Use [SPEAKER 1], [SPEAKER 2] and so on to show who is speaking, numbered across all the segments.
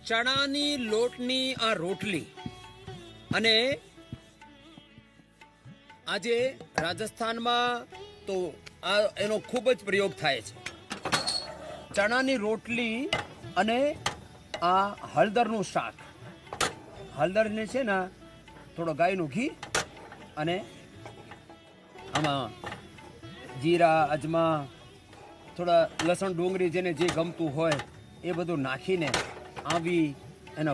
[SPEAKER 1] ચણાની લોટની આ રોટલી અને આજે રાજસ્થાનમાં તો આ એનો ખૂબ જ પ્રયોગ થાય છે. ચણાની રોટલી અને આ હળદરનું શાક. હળદરને છે ને થોડો ગાયનું ઘી અને આમાં જીરા, અજમા, થોડા લસણ, ડુંગળી જેને જે ગમતું હોય એ બધું નાખીને આવી એનો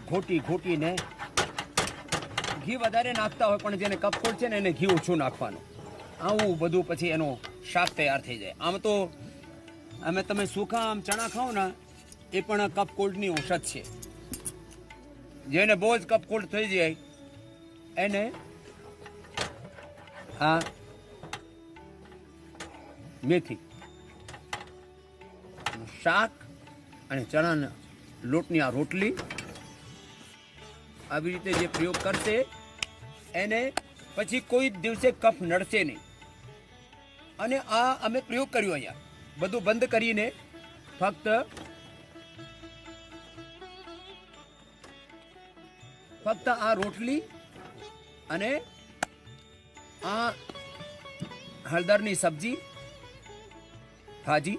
[SPEAKER 1] ઘોટીને ઘી વધારે નાખતા હોય પણ જેને કપકોળ છે ને એને ઘી ઓછું નાખવાનું. આવું બધું પછી એનો શાક તૈયાર થઈ જાય. આમ તો તમે સૂકા આમ ચણા ખાઓ ને એ પણ કપકોળની ઔષધ છે. જેને બહુ જ કપકોળ થઈ જાય એને આ મેથી શાક અને ચણાના લોટની આ રોટલી આવી રીતે જે પ્રયોગ કરશે એને પછી કોઈ દિવસે કફ નડશે નહીં. અને આ અમે પ્રયોગ કર્યો અહીંયા બધું બંધ કરીને ફક્ત આ રોટલી અને આ હળદરની સબ્જી ભાજી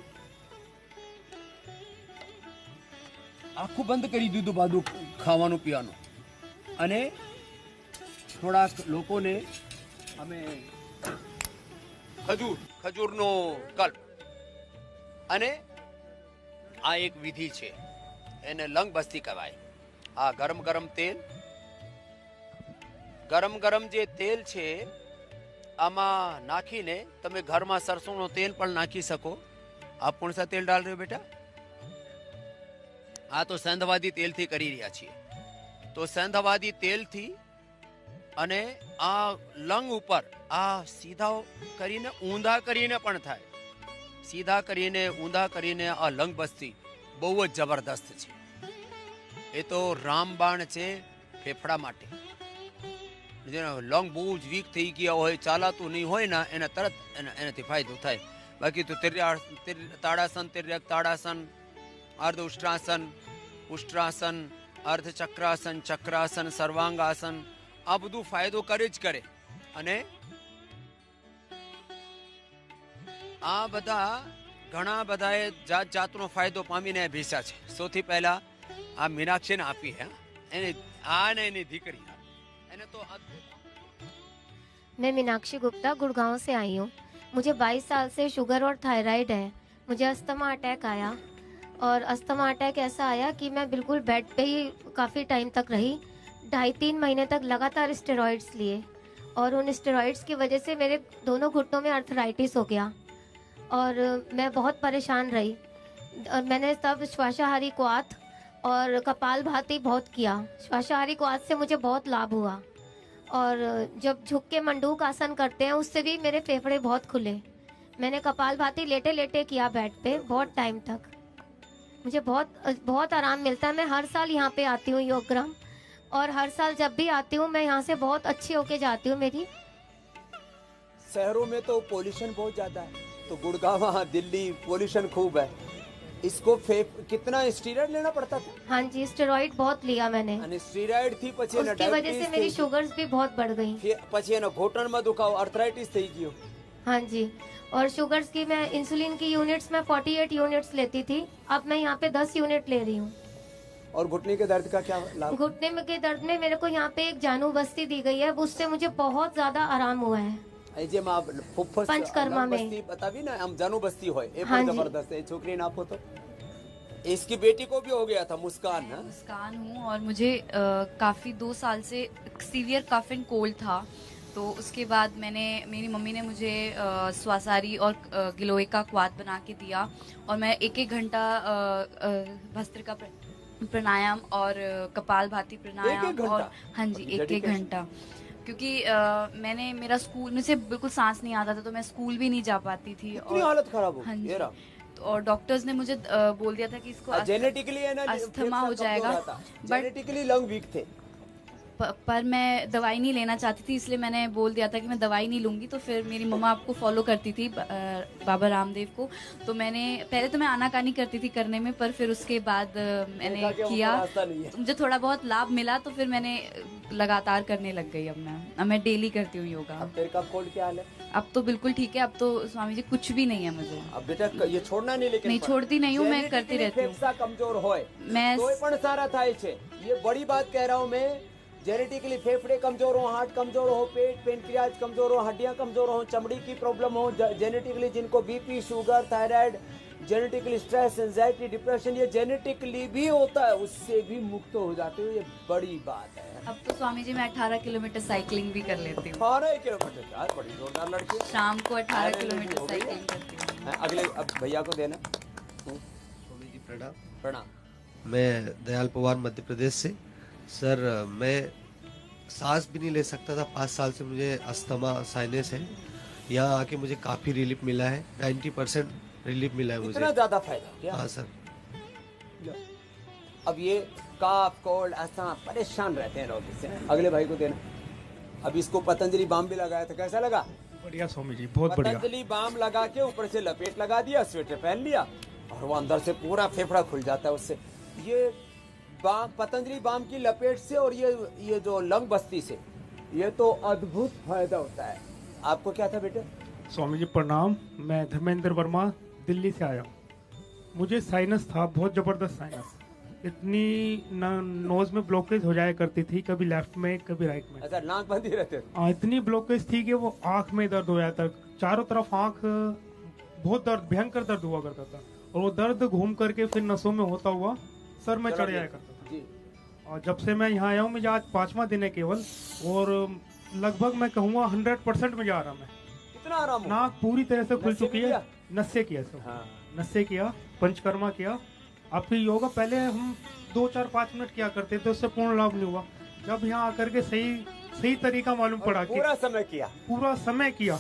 [SPEAKER 1] આખું બંધ કરી દીધું બધું ખાવાનું પીવાનું. અને થોડાક લોકોને અમે ખજૂરનો કલ્પ અને આ એક વિધિ છે એને લંગ બસ્તી કહેવાય. આ ગરમ જે તેલ છે આમાં નાખીને તમે ઘરમાં સરસોંનો તેલ પણ નાખી શકો. આપ કોણ સા તેલ ડાલ રહ્યો બેટા? આ તો સેંધવાદી તેલથી કરી રહ્યા છીએ. તો સેંધવાદી તેલથી અને આ લંગ ઉપર આ સીધા કરીને ઊંધા કરીને પણ થાય. સીધા કરીને ઊંધા કરીને આ લંગ બસ્તી બહુ જ જબરદસ્ત છે. એ તો રામબાણ છે ફેફડા માટે. જેનો લંગ બહુ જ વીક થઈ ગયા હોય, ચાલાતું નહીં હોય ને એને તરત એનાથી ફાયદો થાય. બાકી તો તાડાસન, તિર્યક તાડાસન, અર્ધ ઉષ્ટ્રાસન, ઉષ્ટ્રાસન, અર્ધ ચક્રાસન, ચક્રાસન, સર્વાંગાસન આ બધું ફાયદો કરે જ કરે. અને આ બધા ઘણા બધાએ જાત જાતનો ફાયદો પામીને ભેસા છે. સૌથી પહેલા આ મીનાક્ષીને આપી એને એની દીકરી એને તો.
[SPEAKER 2] मैं मीनाक्षी गुप्ता गुड़गांव से आई हूँ. मुझे 22 साल से शुगर और थायराइड है. मुझे अस्थमा अटैक आया और अस्थमा अटैक ऐसा आया कि मैं बिल्कुल बेड पे ही काफ़ी टाइम तक रही. 2.5-3 महीने तक लगातार स्टेरॉइड्स लिए और उन स्टेरॉइड्स की वजह से मेरे दोनों घुटनों में अर्थराइटिस हो गया और मैं बहुत परेशान रही. और मैंने तब श्वासाहारी क्वाथ और कपालभाति बहुत किया. श्वासाहारी क्वाथ से मुझे बहुत लाभ हुआ और जब झुक के मंडूक आसन करते हैं उससे भी मेरे फेफड़े बहुत खुले. मैंने कपालभाति लेटे लेटे किया बेड पे बहुत टाइम तक. मुझे बहुत आराम मिलता है. मैं हर साल यहाँ पे आती हूँ योगग्राम और हर साल जब भी आती हूँ मैं यहाँ से बहुत अच्छी होके जाती हूँ. मेरी
[SPEAKER 1] शहरों में तो पोल्यूशन बहुत ज्यादा है, तो गुड़गांव, दिल्ली पोल्यूशन खूब है. इसको कितना स्टेरॉइड लेना पड़ता था?
[SPEAKER 2] हाँ जी, स्टेरॉइड बहुत लिया मैंने.
[SPEAKER 1] स्टेरॉइड थी પછી
[SPEAKER 2] उसकी वजह से मेरी शुगर्स भी बहुत बढ़ गई.
[SPEAKER 1] પછી એનો ઘોટણમાં દુખાવો, આર્થરાઇટિસ થઈ ગયો.
[SPEAKER 2] हाँ जी, और शुगर्स की मैं इंसुलिन की यूनिट्स में 48 यूनिट्स लेती थी. अब मैं यहाँ पे 10 यूनिट ले रही हूँ.
[SPEAKER 1] और घुटने के दर्द का क्या लाभ?
[SPEAKER 2] घुटने के दर्द में मेरे को यहाँ पे एक जानू बस्ती दी गई है, उससे मुझे बहुत ज्यादा आराम हुआ है.
[SPEAKER 1] पंचकर्मा में बतावी ना हम जानू बस्ती हो जबरदस्त है. छोकरी ना आपको तो इसकी बेटी को भी हो गया था, मुस्कान.
[SPEAKER 3] मुस्कान हूँ और मुझे काफ़ी 2 साल से सीवियर कफ एंड कोल्ड था. तो उसके बाद मेरी मम्मी ने मुझे स्वासारी और गिलोय का क्वाथ बना के दिया और मैं 1-1 घंटा भस्त्रिका प्राणायाम और कपालभाति प्राणायाम और हाँ जी 1-1 घंटा. क्योंकि मेरा स्कूल में से बिल्कुल सांस नहीं आता था तो मैं स्कूल भी नहीं जा पाती थी और
[SPEAKER 1] हालत खराब हो
[SPEAKER 3] हाँ जी. और डॉक्टर्स ने मुझे बोल दिया था कि इसको
[SPEAKER 1] जेनेटिकली
[SPEAKER 3] अस्थमा हो जाएगा.
[SPEAKER 1] जेनेटिकली लंग वीक थे.
[SPEAKER 3] पर मैं दवाई नहीं लेना चाहती थी, इसलिए मैंने बोल दिया था कि मैं दवाई नहीं लूँगी। तो फिर मेरी मम्मा आपको फॉलो करती थी, बाबा रामदेव को। तो मैंने पहले तो मैं आनाकानी करती थी करने में, पर फिर उसके बाद मैंने किया, तो मुझे थोड़ा बहुत लाभ मिला, तो फिर मैंने लगातार करने लग गई। अब मैं डेली करती हूँ योगा।
[SPEAKER 1] अब तेरे का कोल्ड क्या हाल है?
[SPEAKER 3] अब तो बिल्कुल ठीक है, अब तो स्वामी जी कुछ भी नहीं है मुझे।
[SPEAKER 1] अब बेटा ये छोड़ना नहीं, लेकिन
[SPEAKER 3] नहीं छोड़ती नहीं हूँ, मैं करती रहती हूँ।
[SPEAKER 1] फेफसा कमजोर होए
[SPEAKER 3] मैं
[SPEAKER 1] तोय पण सारा थाय छे, ये बड़ी बात कह रहा हूँ मैं। जेनेटिकली फेफड़े कमजोर हो, हार्ट कमजोर हो, पेट पेनक्रियाज कमजोर हो, हड्डियां कमजोर हो, चमड़ी की प्रॉब्लम हो, जेनेटिकली जिनको BP, sugar, thyroid, genetically stress, anxiety, depression, ये जेनेटिकली भी होता है, उससे भी मुक्त हो जाते हो। ये बड़ी बात है।
[SPEAKER 3] अब तो स्वामी जी मैं 18 किलोमीटर साइकिलिंग भी कर लेती हूँ।
[SPEAKER 1] 18 किलोमीटर यार, बड़ी जोरदार लड़की है।
[SPEAKER 3] शाम को 18
[SPEAKER 1] अरे,
[SPEAKER 3] किलोमीटर
[SPEAKER 1] हो गई है।
[SPEAKER 3] साइकिलिंग करती हूँ।
[SPEAKER 1] अगले अब भैया को देना।
[SPEAKER 4] स्वामी जी प्रणाम।
[SPEAKER 1] प्रणाम।
[SPEAKER 4] मैं दयाल पवार मध्य प्रदेश से। सर मैं सांस भी नहीं ले सकता था, 5 साल से मुझे अस्थमा साइनस है। यहाँ आके मुझे काफ़ी रिलीफ मिला है, 90% रिलीफ मिला है
[SPEAKER 1] इतना
[SPEAKER 4] मुझे।
[SPEAKER 1] ज्यादा फायदा क्या?
[SPEAKER 4] हाँ सर।
[SPEAKER 1] अब ये काफ कोल्ड अस्थमा परेशान रहते हैं लोग इससे। अगले भाई को देना। अब इसको पतंजलि बाम भी लगाया था, कैसा लगा?
[SPEAKER 5] बढ़िया स्वामी जी, बहुत बढ़िया।
[SPEAKER 1] पतंजलि बाम लगा के ऊपर से लपेट लगा दिया, स्वेटर पहन लिया, और वो अंदर से पूरा फेफड़ा खुल जाता है उससे। ये बाम, पतंजलि बाम की लपेट से और ये जो लंग बस्ती से, ये तो अद्भुत फायदा होता है। आपको क्या था बेटे?
[SPEAKER 5] स्वामी जी प्रणाम, मैं धर्मेंद्र वर्मा दिल्ली से आया हूँ। मुझे साइनस था, बहुत जबरदस्त साइनस। इतनी नोज में ब्लॉकेज हो जाया करती थी, कभी लेफ्ट में कभी राइट में।
[SPEAKER 1] अच्छा, नाक बंद ही रहते थे?
[SPEAKER 5] इतनी ब्लॉकेज थी कि वो आंख में दर्द हो जाता, चारों तरफ आंख, बहुत दर्द, भयंकर दर्द हुआ करता था। और वो दर्द घूम करके फिर नसों में होता हुआ सर में चढ़ जाया करता था।
[SPEAKER 1] जी।
[SPEAKER 5] और जब से मैं यहाँ आया हूँ, मुझे आज 5वां दिन है केवल, और लगभग मैं कहूँगा 100% मुझे आराम है।
[SPEAKER 1] कितना आराम हो?
[SPEAKER 5] नाक पूरी तरह से खुल
[SPEAKER 1] नस से
[SPEAKER 5] चुकी
[SPEAKER 1] किया?
[SPEAKER 5] है। नस से किया सब।
[SPEAKER 1] हाँ।
[SPEAKER 5] नस से किया, पंचकर्मा किया। आपकी योगा पहले हम 2, 4, 5 मिनट किया करते थे, उससे पूर्ण लाभ नहीं हुआ। जब यहाँ आकर के सही तरीका मालूम पड़ा कि
[SPEAKER 1] पूरा समय किया।
[SPEAKER 5] पूरा समय किया,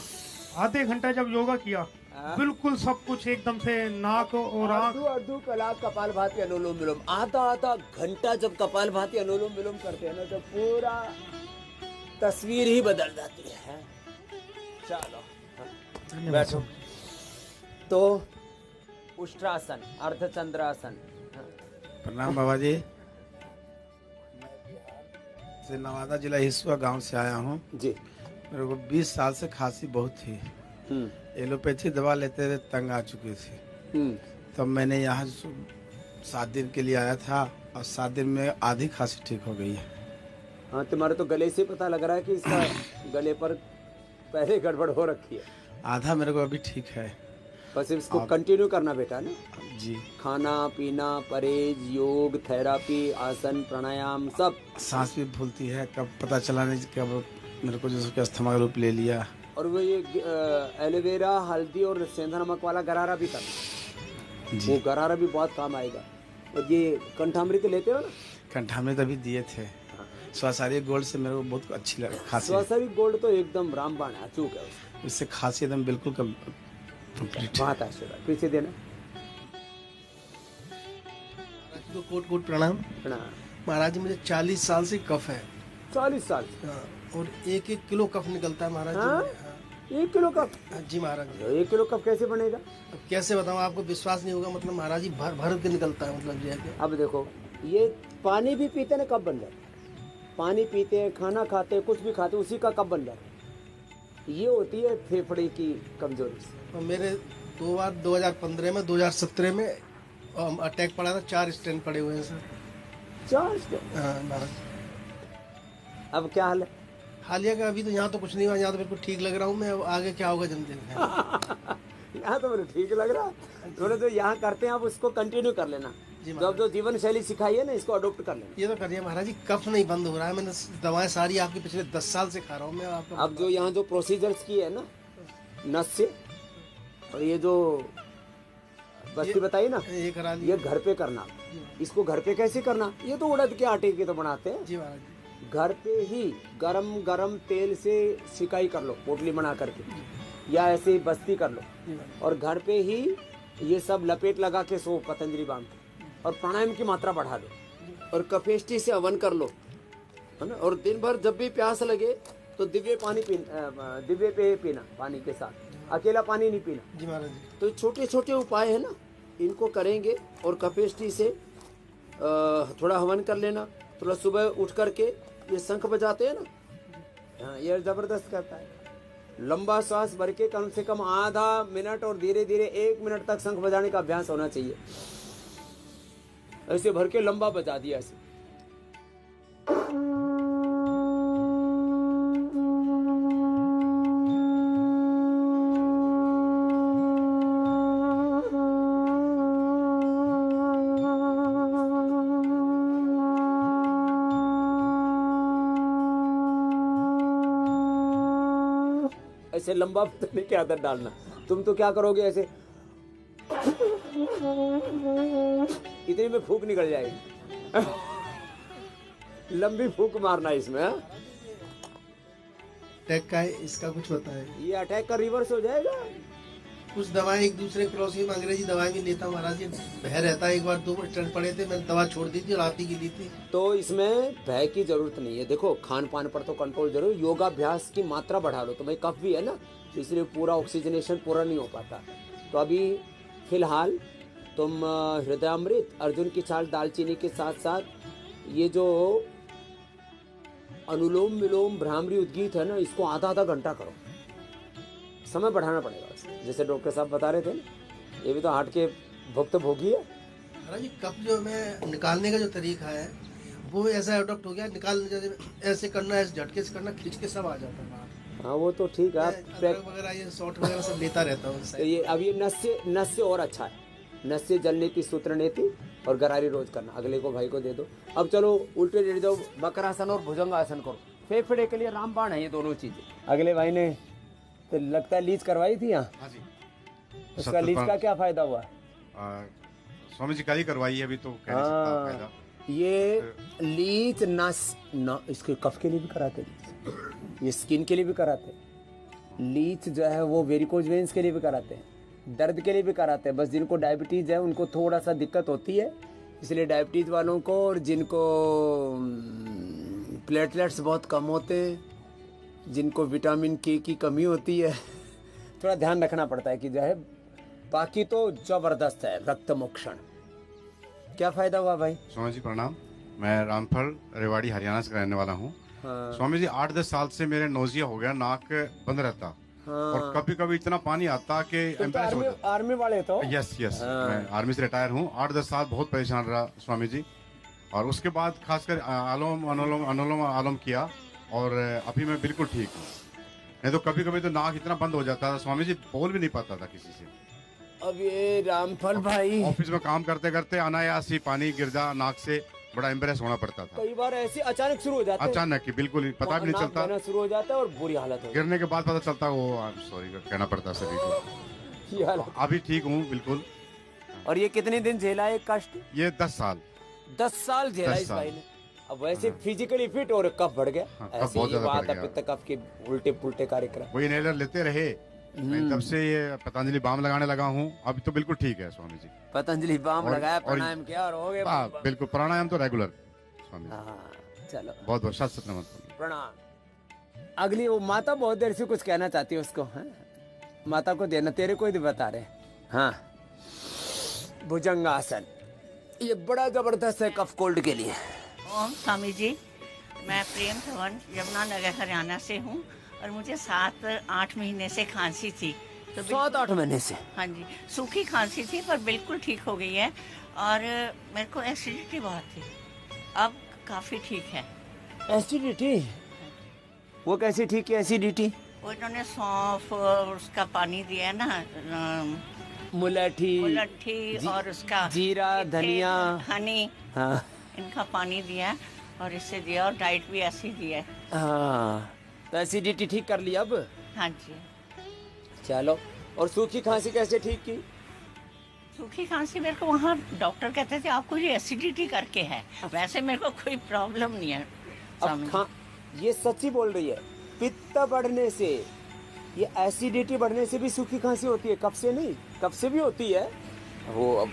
[SPEAKER 5] आधे घंटा जब योगा किया, बिल्कुल सब कुछ एकदम से नाक और आँख।
[SPEAKER 1] अर्धु कलाक कपालभाति अनुलोम विलोम, आधा घंटा जब कपालभाति अनुलोम विलोम करते हैं ना, तो पूरा तस्वीर ही बदल जाती है। चलो बैठो। तो उष्ट्रासन, अर्धचंद्रासन।
[SPEAKER 6] प्रणाम बाबा जी। से नवादा जिला हिसुआ गांव से आया हूँ
[SPEAKER 1] जी।
[SPEAKER 6] मेरे को 20 साल से खांसी बहुत थी। एलोपैथी दवा लेते हुए तंग आ चुके थे। तब मैंने यहाँ 7 दिन के लिए आया था, और 7 दिन में आधी खांसी ठीक हो गई है।
[SPEAKER 1] हाँ, तुम्हारे तो गले से पता लग रहा है कि इसका गले पर पहले गड़बड़ हो रखी है।
[SPEAKER 6] आधा मेरे को अभी ठीक है।
[SPEAKER 1] बस इसको कंटिन्यू करना बेटा ना
[SPEAKER 6] जी।
[SPEAKER 1] खाना पीना, परहेज, योग, थेरापी, आसन, प्राणायाम सब।
[SPEAKER 6] सांस भी फूलती है, कब पता चला नहीं कब मेरे को जैसे अस्थमा का रूप ले लिया।
[SPEAKER 1] और वो ये एलोवेरा, हल्दी और सेंधा नमक वाला गरारा भी करना, वो गरारा भी बहुत काम आएगा। और ये कंठामृत लेते हो ना?
[SPEAKER 6] कंठामृत अभी दिए थे। स्वासारी गोल्ड से मेरे को बहुत अच्छी लगी खांसी।
[SPEAKER 1] स्वासारी गोल्ड तो एकदम रामबाण है, अचूक है उसका।
[SPEAKER 6] इससे खांसी एकदम बिल्कुल कंप्लीट।
[SPEAKER 1] बहुत आशीर्वाद। पीछे देना।
[SPEAKER 4] तो कोट कोट प्रणाम। महाराज जी मुझे 40 साल से कफ है।
[SPEAKER 1] 40 साल?
[SPEAKER 4] हाँ, और 1-1 किलो कफ निकलता है महाराज जी।
[SPEAKER 1] हाँ? 1 किलो कफ?
[SPEAKER 4] जी महाराज जी।
[SPEAKER 1] 1 किलो कफ कैसे बनेगा?
[SPEAKER 4] अब कैसे बताऊँ, आपको विश्वास नहीं होगा। मतलब महाराज जी भर भर के निकलता है, मतलब ये है।
[SPEAKER 1] अब देखो, ये पानी भी पीते ना, कब बन जाता है? पानी पीते हैं, खाना खाते हैं, कुछ भी खाते हैं, उसी का कब बन जाता है। ये होती है फेफड़े की कमजोरी से।
[SPEAKER 4] और मेरे 2 बार 2015 में, 2017 में अटैक पड़ा था। 4 स्टेंट पड़े हुए हैं सर।
[SPEAKER 1] 4 स्टेंट?
[SPEAKER 4] हाँ महाराज।
[SPEAKER 1] अब क्या हाल है?
[SPEAKER 4] हालिया का अभी तो यहाँ तो कुछ नहीं हुआ, यहाँ तो बिल्कुल ठीक लग रहा हूँ मैं। अब आगे क्या होगा जल्दी।
[SPEAKER 1] यहाँ तो मुझे ठीक लग रहा है। थोड़े जो यहाँ करते हैं आप उसको कंटिन्यू कर लेना। जब जो जीवन शैली सिखाई है ना, इसको अडोप्ट कर लेना।
[SPEAKER 4] ये तो करिए महाराज जी, कफ नहीं बंद हो रहा है। मैंने दवाएं सारी आपकी पिछले 10 साल से खा रहा हूँ मैं। आपका
[SPEAKER 1] अब जो यहाँ जो प्रोसीजर्स की है ना, नस से, और ये जो बस्ती बताई ना,
[SPEAKER 4] ये करा लिया।
[SPEAKER 1] ये घर पे करना। इसको घर पे कैसे करना? ये तो उड़द के आटे के तो बनाते हैं।
[SPEAKER 4] जी महाराज जी।
[SPEAKER 1] घर पे ही गरम गरम तेल से सिकाई कर लो, पोटली बना करके, या ऐसे ही बस्ती कर लो, और घर पे ही ये सब लपेट लगा के सो पतंजलि बाम के, और प्राणायाम की मात्रा बढ़ा दो, और कफेष्टि से हवन कर लो। है ना। और दिन भर जब भी प्यास लगे तो दिव्य दिव्य पेय पीना, पानी के साथ अकेला पानी नहीं पीना।
[SPEAKER 4] जी महाराज जी।
[SPEAKER 1] तो छोटे छोटे उपाय है ना, इनको करेंगे। और कपेष्टि से थोड़ा हवन कर लेना, थोड़ा सुबह उठ करके ये शंख बजाते हैं ना, हाँ ये जबरदस्त करता है। लंबा सांस भर के कम से कम आधा मिनट और धीरे धीरे 1 मिनट तक शंख बजाने का अभ्यास होना चाहिए। ऐसे भर के लंबा बजा दिया ऐसे। ऐसे लंबा बजाने की आदत डालना। तुम तो क्या करोगे ऐसे, इतने में फूंक निकल जाएगी। लंबी फूंक मारना इसमें। हाँ?
[SPEAKER 4] अटैक का है, इसका कुछ होता है?
[SPEAKER 1] ये अटैक का रिवर्स हो जाएगा।
[SPEAKER 4] कुछ दवाएं एक दूसरे क्रॉसिंग में अंग्रेजी दवाएं भी लेता हूँ महाराज जी, भय रहता है। एक बार 2 स्टेंट पड़े थे, मैंने दवा छोड़ दी थी और आप ही की ली थी।
[SPEAKER 1] तो इसमें भय की जरूरत नहीं है। देखो खान पान पर तो कंट्रोल जरूर, योगाभ्यास की मात्रा बढ़ा लो। तो भाई कफ भी है ना, इसलिए पूरा ऑक्सीजनेशन पूरा नहीं हो पाता। तो अभी फिलहाल तुम हृदयामृत, अर्जुन की छाल, दालचीनी के साथ साथ ये जो अनुलोम विलोम भ्रामरी उद्गीत है ना, इसको आधा घंटा करो। समय बढ़ाना पड़ेगा जैसे डॉक्टर साहब बता रहे थे ना, ये भी तो हार्ट के भुक्त भोगी है।
[SPEAKER 4] महाराज जी कफ जो मैं निकालने का जो तरीका है वो ऐसा अडॉप्ट हो गया, निकालने ऐसे करना, ऐसे झटके से करना, खींच के सब आ जाता है बाहर।
[SPEAKER 1] हाँ वो तो ठीक है।
[SPEAKER 4] वगैरह ये शॉट वगैरह सब लेता रहता हूँ।
[SPEAKER 1] तो ये अब ये नस से और अच्छा है। नस से जल नीति, सूत्र नीति और गरारी रोज करना। अगले को भाई को दे दो। अब चलो उल्टे लेट जाओ, वक्रासन और भुजंगासन करो। फेफड़े के लिए रामबाण है ये दोनों चीजें। अगले भाई ने तो लगता है लीच करवाई थी यहाँ।
[SPEAKER 7] हाँ जी।
[SPEAKER 1] उसका लीच का क्या फायदा हुआ?
[SPEAKER 7] स्वामी जी कल ही करवाई है, अभी तो कह नहीं सकता फायदा।
[SPEAKER 1] ये लीच नस इसके कफ के लिए भी कराते हैं, ये स्किन के लिए भी कराते हैं। लीच जो है वो वेरिकोज वेन्स के लिए भी कराते हैं, दर्द के लिए भी कराते हैं। बस जिनको डायबिटीज है उनको थोड़ा सा दिक्कत होती है, इसलिए डायबिटीज वालों को और जिनको प्लेटलेट्स बहुत कम होते हैं, जिनको विटामिन के की कमी होती है, थोड़ा ध्यान रखना पड़ता है कि जो है। बाकी तो जबरदस्त है। रक्त मोक्षण क्या फायदा हुआ भाई?
[SPEAKER 7] स्वामी जी प्रणाम, मैं रामफल रेवाड़ी हरियाणा से रहने वाला हूँ।
[SPEAKER 1] हाँ।
[SPEAKER 7] स्वामी जी 8-10 साल से मेरे नोजिया हो गया, नाक बंद रहता।
[SPEAKER 1] हाँ।
[SPEAKER 7] और कभी कभी इतना पानी आता कि एम्बुलेंस हो जाता।
[SPEAKER 1] आर्मी वाले तो?
[SPEAKER 7] यस
[SPEAKER 1] हाँ।
[SPEAKER 7] मैं आर्मी से रिटायर हूँ। 8-10 साल बहुत परेशान रहा स्वामी जी। और उसके बाद खासकर अनुलोम आलोम किया और अभी मैं बिल्कुल ठीक हूँ। नहीं तो कभी कभी तो नाक इतना बंद हो जाता था स्वामी जी, बोल भी नहीं पाता था किसी से।
[SPEAKER 1] अब ये रामफल भाई
[SPEAKER 7] ऑफिस में काम करते करते अनायास ही पानी गिर जा नाक से, बड़ा एम्बेरस होना पड़ता था।
[SPEAKER 1] कई बार ऐसे अचानक शुरू हो जाता है।
[SPEAKER 7] अचानक ही बिल्कुल ही पता भी नहीं चलता,
[SPEAKER 1] नाक बहना शुरू हो जाता है और बुरी हालत हो
[SPEAKER 7] गिरने के बाद पता चलता वो सॉरी कहना पड़ता सभी को।
[SPEAKER 1] ये हालत।
[SPEAKER 7] अभी ठीक हूँ बिल्कुल।
[SPEAKER 1] और ये कितने दिन झेला है कष्ट?
[SPEAKER 7] ये 10 साल
[SPEAKER 1] 10 साल झेला
[SPEAKER 7] 10
[SPEAKER 1] इस
[SPEAKER 7] साल।
[SPEAKER 1] भाई ने। अब वैसे फिजिकली फिट और कफ बढ़ गया।
[SPEAKER 7] हाँ, कफ
[SPEAKER 1] ऐसी
[SPEAKER 7] बहुत
[SPEAKER 1] ये
[SPEAKER 7] ज्यादा
[SPEAKER 1] बात
[SPEAKER 7] बढ़
[SPEAKER 1] है,
[SPEAKER 7] गया।
[SPEAKER 1] पित्त कफ के उल्टे पुल्टे कार्यक्रम।
[SPEAKER 7] वही इनहेलर लेते रहे, मैं तब से ये पतंजलि बाम लगाने लगा हूँ। अभी तो बिल्कुल ठीक है स्वामी जी।
[SPEAKER 1] पतंजलि बाम
[SPEAKER 7] और-
[SPEAKER 1] लगाया,
[SPEAKER 7] और-
[SPEAKER 1] प्राणायाम किया और हो गए।
[SPEAKER 7] बिल्कुल प्राणायाम तो रेगुलर स्वामी जी।
[SPEAKER 1] हाँ चलो
[SPEAKER 7] बहुत बहुत सत नमस्कार।
[SPEAKER 1] प्रणाम। अगली वो माता बहुत देर से कुछ कहना चाहती है उसको। हाँ? माता को देना, तेरे को ही बता रहे। हाँ भुजंगासन ये बड़ा जबरदस्त है कफ कोल्ड के लिए।
[SPEAKER 8] ओम स्वामी जी, मैं प्रेम धवन यमुनानगर हरियाणा से हूँ और मुझे 7-8 महीने से खांसी थी। तो
[SPEAKER 1] 7-8 महीने से?
[SPEAKER 8] हाँ जी, सूखी खांसी थी पर बिल्कुल ठीक हो गई है। और मेरे को एसिडिटी बहुत थी, अब काफ़ी ठीक है।
[SPEAKER 1] एसिडिटी वो कैसे ठीक है एसिडिटी?
[SPEAKER 8] वो इन्होंने सौंफ और उसका पानी दिया है ना,
[SPEAKER 1] मुलैठी,
[SPEAKER 8] मुलट्ठी और उसका
[SPEAKER 1] जीरा, धनिया,
[SPEAKER 8] हनी,
[SPEAKER 1] हाँ
[SPEAKER 8] इनका पानी दिया है और इससे दिया और डाइट भी ऐसी दी है।
[SPEAKER 1] हाँ तो एसिडिटी ठीक कर लिया अब?
[SPEAKER 8] हाँ जी।
[SPEAKER 1] चलो। और सूखी खांसी कैसे ठीक की?
[SPEAKER 8] सूखी खांसी मेरे को वहाँ डॉक्टर कहते थे आपको ये एसिडिटी करके है, वैसे मेरे को कोई प्रॉब्लम नहीं है।
[SPEAKER 1] अब ये सच्ची बोल रही है। पित्त बढ़ने से, ये एसिडिटी बढ़ने से भी सूखी खांसी होती है, कफ से नहीं। कफ से भी होती है वो। अब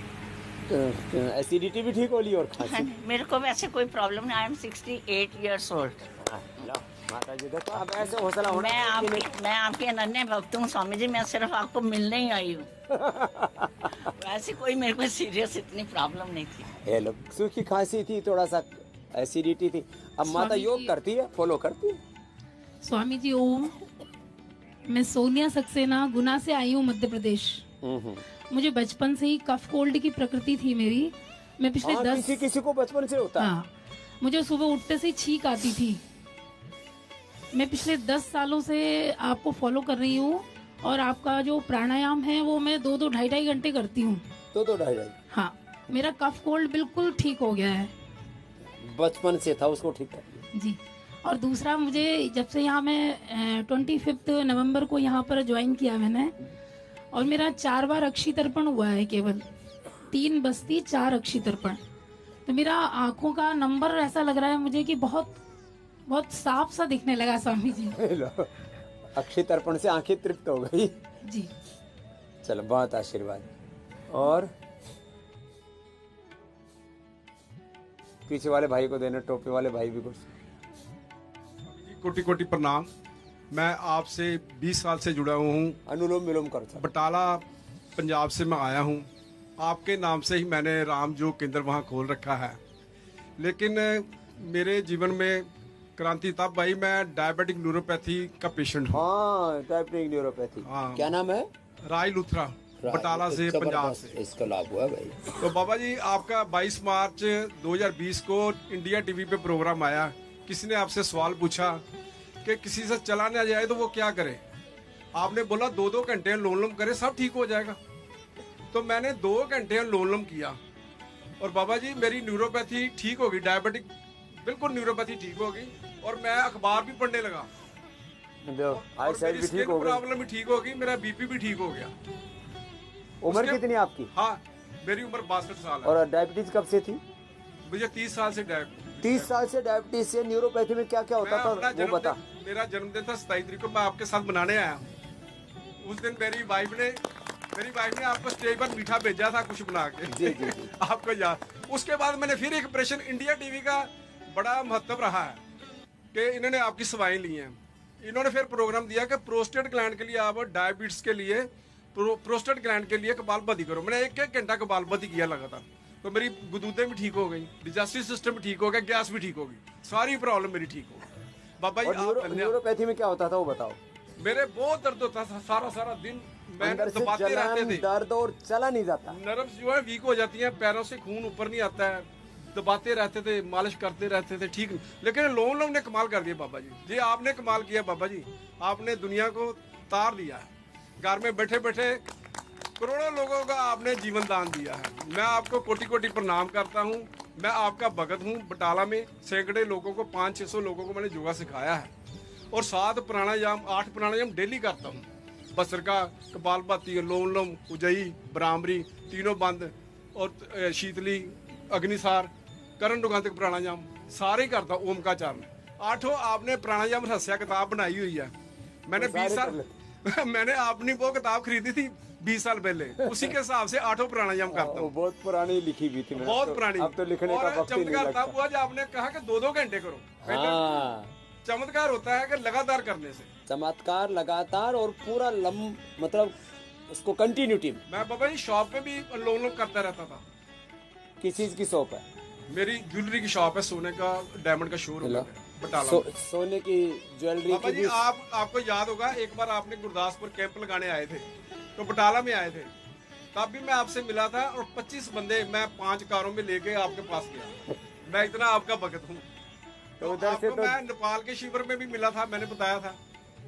[SPEAKER 1] एसिडिटी भी ठीक हो ली और
[SPEAKER 8] हाँ,
[SPEAKER 1] खांसी।
[SPEAKER 8] मेरे को वैसे कोई प्रॉब्लम नहीं। I am 68 years old.
[SPEAKER 1] लो, माता जी देखो अब ऐसे हौसला होना
[SPEAKER 8] मैं आपके अनन्य भक्त हूँ स्वामी जी। मैं सिर्फ आपको मिलने ही आई हूँ। वैसे कोई मेरे को सीरियस इतनी प्रॉब्लम नहीं थी।
[SPEAKER 1] ये लो, सूखी खांसी थी, थोड़ा सा एसिडिटी थी। अब माता
[SPEAKER 9] स्वामी
[SPEAKER 1] योग
[SPEAKER 9] जी-
[SPEAKER 1] करती है, फॉलो करती है।
[SPEAKER 9] स्वामी जी ओम। मैं सोनिया सक्सेना गुना से आई हूँ, मध्य प्रदेश। मुझे बचपन से ही कफ कोल्ड की प्रकृति थी मेरी। मैं पिछले
[SPEAKER 1] हाँ,
[SPEAKER 9] 10
[SPEAKER 1] किसी किसी को बचपन से होता है।
[SPEAKER 9] हाँ, मुझे सुबह उठते से ही छींक आती थी। मैं पिछले 10 सालों से आपको फॉलो कर रही हूँ और आपका जो प्राणायाम है वो मैं 2-2 ढाई घंटे करती हूँ।
[SPEAKER 1] तो ढाई
[SPEAKER 9] हाँ, मेरा कफ कोल्ड बिल्कुल ठीक हो गया है
[SPEAKER 1] बचपन से था, उसको ठीक कर लिया।
[SPEAKER 9] जी। और दूसरा, मुझे जब से यहाँ मैं 25 नवंबर को यहाँ पर ज्वाइन किया मैंने, और मेरा 4 बार अक्षी तर्पण हुआ है, केवल 3 बस्ती 4 अक्षी तर्पण। तो मेरा आंखों का नंबर ऐसा लग रहा है मुझे कि बहुत बहुत साफ सा दिखने लगा स्वामी जी।
[SPEAKER 1] लो, अक्षय तर्पण से आंखें तृप्त हो गई।
[SPEAKER 9] जी।
[SPEAKER 1] चलो, बहुत आशीर्वाद। और पीछे वाले भाई को देना, टोपी वाले भाई भी कुछ।
[SPEAKER 10] कोटि कोटि प्रणाम। मैं आपसे 20 साल से जुड़ा हुआ हूँ।
[SPEAKER 1] अनुलोम विलोम करो सर।
[SPEAKER 10] बटाला पंजाब से मैं आया हूँ। आपके नाम से ही मैंने राम योग केंद्र वहाँ खोल रखा है। लेकिन मेरे जीवन में क्रांति तब आई, मैं डायबिटिक न्यूरोपैथी का पेशेंट हूँ।
[SPEAKER 1] हाँ, डायबिटिक न्यूरोपैथी।
[SPEAKER 10] हाँ।
[SPEAKER 1] क्या नाम है?
[SPEAKER 10] राय लुथरा, बटाला से, पंजाब से।
[SPEAKER 1] इसका लाभ हुआ भाई।
[SPEAKER 10] तो बाबा जी, आपका 22 मार्च 2020 को इंडिया टीवी पे प्रोग्राम आया। किसी ने आपसे सवाल पूछा कि किसी से चला ना जाए तो वो क्या करे। आपने बोला 2-2 घंटे अनुलोम करे, सब ठीक हो जाएगा। तो मैंने 2 घंटे अनुलोम किया और बाबा जी मेरी न्यूरोपैथी ठीक हो गई, डायबिटिक बिल्कुल न्यूरोपैथी ठीक हो गई। और मैं अखबार भी पढ़ने लगा।
[SPEAKER 1] आई साइड भी ठीक हो गई,
[SPEAKER 10] प्रॉब्लम भी ठीक हो गई, मेरा बीपी भी ठीक हो गया।
[SPEAKER 1] उम्र कितनी आपकी?
[SPEAKER 10] हाँ, मेरी उम्र 62 साल है।
[SPEAKER 1] और डायबिटीज कब से थी?
[SPEAKER 10] मुझे 30 साल से डायबिटीज।
[SPEAKER 1] 30 साल से डायबिटीज से न्यूरोपैथी में क्या क्या होता था वो बता।
[SPEAKER 10] मेरा जन्मदिन था 27 तारीख को, मैं आपके साथ मनाने आया। उस दिन मेरी वाइफ ने आपको स्टेज पर मीठा भेजा था कुछ बना के।
[SPEAKER 1] जी जी जी।
[SPEAKER 10] आपको याद। उसके बाद मैंने फिर एक ऑपरेशन, इंडिया टीवी का बड़ा महत्व रहा है कि इन्होंने आपकी सेवाएं ली हैं। इन्होंने फिर प्रोग्राम दिया कि प्रोस्टेट ग्लैंड के लिए, आप डायबिटीज के लिए, प्रोस्टेट ग्लैंड के लिए कपालभाति करो। मैंने 1-1 घंटा कपालभाति किया लगातार। तो मेरी गुदूदें भी ठीक हो गई, डाइजेस्टिव सिस्टम भी ठीक हो गया, गैस भी ठीक हो गई, सारी प्रॉब्लम मेरी ठीक हो गई। बाबा जी, आप
[SPEAKER 1] न्यूरोपैथी में क्या होता था वो बताओ।
[SPEAKER 10] मेरे बहुत दर्द होता था, सारा दिन मैं
[SPEAKER 1] अंदर से
[SPEAKER 10] दबाते रहते थे।
[SPEAKER 1] दर्द और चला नहीं जाता।
[SPEAKER 10] नर्व्स जो है वीक हो जाती हैं, पैरों से खून ऊपर नहीं आता है, दबाते रहते थे, मालिश करते रहते थे, ठीक। लेकिन लोम ने कमाल कर दिया बाबा जी। जी आपने कमाल किया बाबा जी, आपने दुनिया को तार दिया है। घर में बैठे बैठे करोड़ों लोगों का आपने जीवन दान दिया है। मैं आपको कोटि कोटि प्रणाम करता हूँ। मैं आपका भगत हूँ। बटाला में सैकड़े लोगों को, 500-600 लोगों को मैंने योगा सिखाया है और 7 प्राणायाम, 8 प्राणायाम डेली करता हूँ। बसरका, कपालभाति, लोम, उज्जयी, ब्राह्मरी, तीनों बंद और शीतली, अग्निसार, करण दुगांतिक प्राणायाम सारे करता हूँ। ओम का चारण 8 आपने प्राणायाम रहस्य किताब बनाई हुई है। मैंने 20 साल मैंने अपनी वो किताब खरीदी थी 20 साल पहले, उसी के हिसाब से 8 प्राणायाम करता हूँ।
[SPEAKER 1] बहुत पुरानी लिखी हुई थी,
[SPEAKER 10] बहुत पुरानी।
[SPEAKER 1] अब तो लिखने का वक्त ही नहीं लगता।
[SPEAKER 10] चमत्कार तब हुआ जब आपने कहा कि 2-2 घंटे करो।
[SPEAKER 1] हाँ,
[SPEAKER 10] चमत्कार होता है कि लगातार करने से।
[SPEAKER 1] चमत्कार लगातार और पूरा मतलब उसको कंटिन्यूटी।
[SPEAKER 10] मैं बाबा जी शॉप पे भी लोन करता रहता था।
[SPEAKER 1] किस चीज की शॉप है?
[SPEAKER 10] मेरी ज्वेलरी की शॉप है, सोने का, डायमंड का शोरूम है बटाला।
[SPEAKER 1] सोने की ज्वेलरी
[SPEAKER 10] बाबा
[SPEAKER 1] की
[SPEAKER 10] जी आपको याद होगा, एक बार आपने गुरदासपुर कैंप लगाने आए थे, तो बटाला में आए थे, तब भी मैं आपसे मिला था और 25 बंदे मैं 5 कारों में लेके आपके पास गया। मैं इतना आपका भगत हूँ। तो उधर से मैं नेपाल के शिविर में भी मिला था, मैंने बताया था,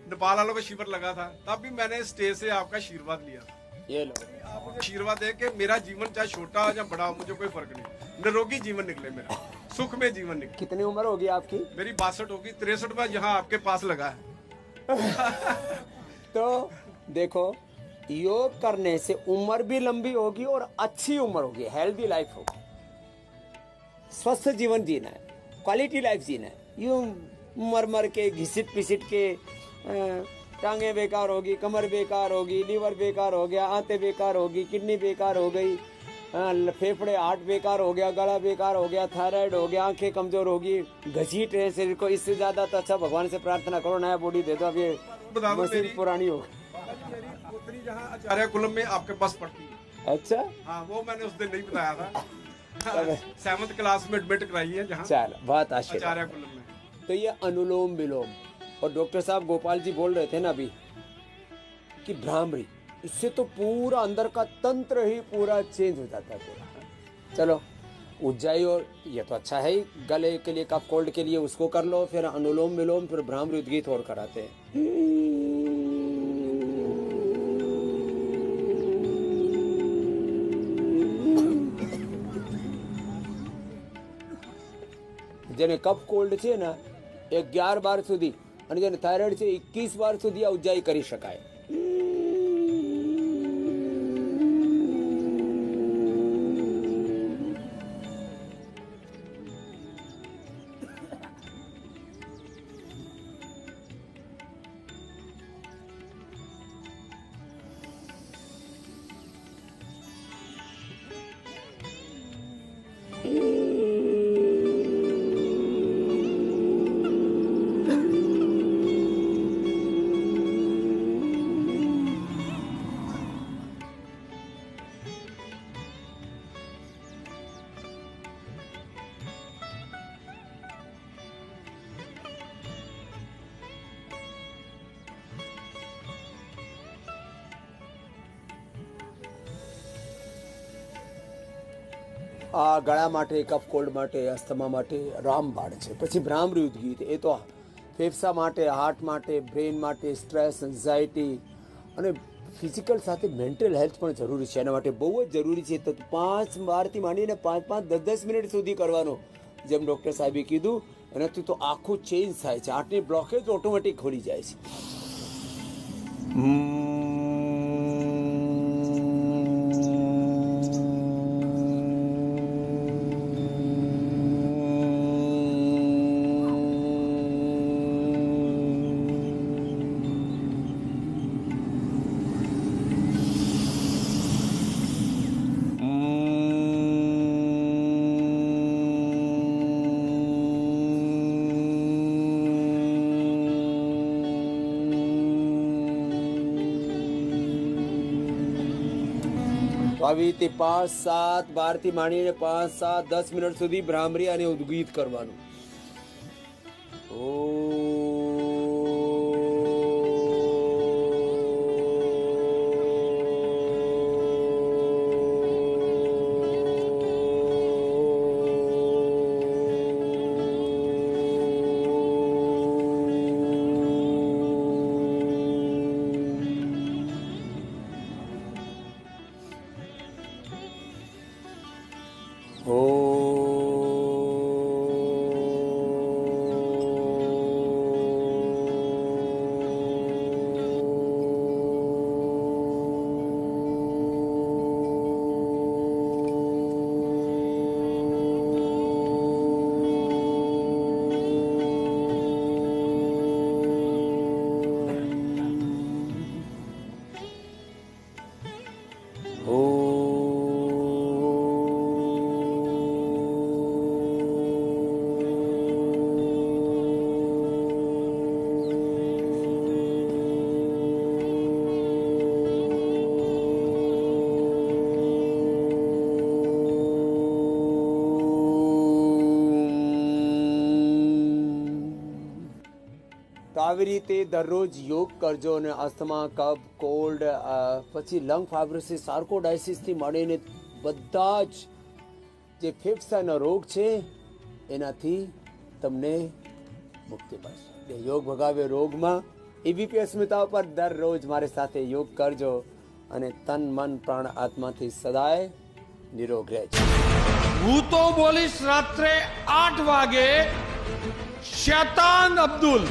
[SPEAKER 10] नेपाल वालों का शिविर लगा था, तब भी मैंने स्टेज से आपका आशीर्वाद लिया था।
[SPEAKER 1] ये लो,
[SPEAKER 10] आप मुझे आशीर्वाद दे कि मेरा जीवन चाहे छोटा हो या बड़ा हो, मुझे कोई फर्क नहीं, निरोगी जीवन निकले मेरा, सुख में जीवन निकले।
[SPEAKER 1] कितनी उम्र होगी आपकी?
[SPEAKER 10] मेरी 62 होगी, 63 में यहाँ आपके पास लगा है।
[SPEAKER 1] तो देखो, योग करने से उम्र भी लंबी होगी और अच्छी उम्र होगी, हेल्दी लाइफ होगी, स्वस्थ जीवन जीना है, क्वालिटी लाइफ जीना है। यूं मर के घिसिट पिसिट के टांगे बेकार होगी, कमर बेकार होगी, लीवर बेकार हो गया, आंतें बेकार होगी, किडनी बेकार हो गई, फेफड़े हार्ट बेकार हो गया, गला बेकार हो गया, थायराइड हो गया, आंखें कमजोर होगी, घसीट रहे शरीर को, इससे ज्यादा तो अच्छा भगवान से प्रार्थना करो नया बॉडी दे दो। अब ये मशीन पुरानी हो
[SPEAKER 10] पुत्री जहाँ आचार्य कुलम में आपके पास पढ़ती है।
[SPEAKER 1] अच्छा,
[SPEAKER 10] हाँ वो मैंने उस दिन नहीं बताया था। 7th क्लास में एडमिट कराई है जहाँ
[SPEAKER 1] चलो बहुत आशीर्वाद।
[SPEAKER 10] आचार्य कुलम में।
[SPEAKER 1] तो ये अनुलोम विलोम, और डॉक्टर साहब गोपाल जी बोल रहे थे ना अभी कि भ्रामरी, इससे तो पूरा अंदर का तंत्र ही पूरा चेंज हो जाता है पूरा। चलो उज्जाई, और ये तो अच्छा है ही, गले के लिए, कफ कोल्ड के लिए उसको कर लो, फिर अनुलोम विलोम, फिर भ्रामरी उद्गीत और कराते हैं। જેને કફ કોલ્ડ છે ને 11 વાર સુધી, અને જેને થાઇરોઇડ છે 21 વાર સુધી આ ઉજ્જાઈ કરી શકાય। આ ગળા માટે, કફ કોલ્ડ માટે, અસ્થમા માટે રામબાણ છે। પછી ભ્રામરી ઉદ્ગીત, એ તો ફેફસા માટે, હાર્ટ માટે, બ્રેન માટે, સ્ટ્રેસ, એન્ઝાઇટી અને ફિઝિકલ સાથે મેન્ટલ હેલ્થ પણ જરૂરી છે। એના માટે બહુ જ જરૂરી છે। તો 5 વારથી માંડીને 5-5, 10-10 મિનિટ સુધી કરવાનો, જેમ ડૉક્ટર સાહેબે કીધું। એનાથી તો આખું ચેન્જ થાય છે, હાર્ટની બ્લોકેજ ઓટોમેટિક ખોલી જાય છે। આવી રીતે 5-7 વારથી માંડીને 5-7-10 મિનિટ સુધી ભ્રામરી અને ઉદ્ગીત કરવાનું। તો આવી રીતે દરરોજ યોગ કરજો અને અસ્થમા, કફ, કોલ્ડ, પછી લંગ ફાઇબ્રોસિસ, સાર્કોડાયસિસથી માંડીને બધા જ જે ફેફસાના રોગ છે એનાથી તમને મુક્તિ મળશે। યોગ ભગાવે રોગમાં, એબીપી અસ્મિતા પર દરરોજ મારી સાથે યોગ કરજો અને તન, મન, પ્રાણ, આત્માથી સદાય નિરોગ રહેજો।
[SPEAKER 11] હું તો બોલીશ રાત્રે 8 વાગે, શૈતાન અબ્દુલ।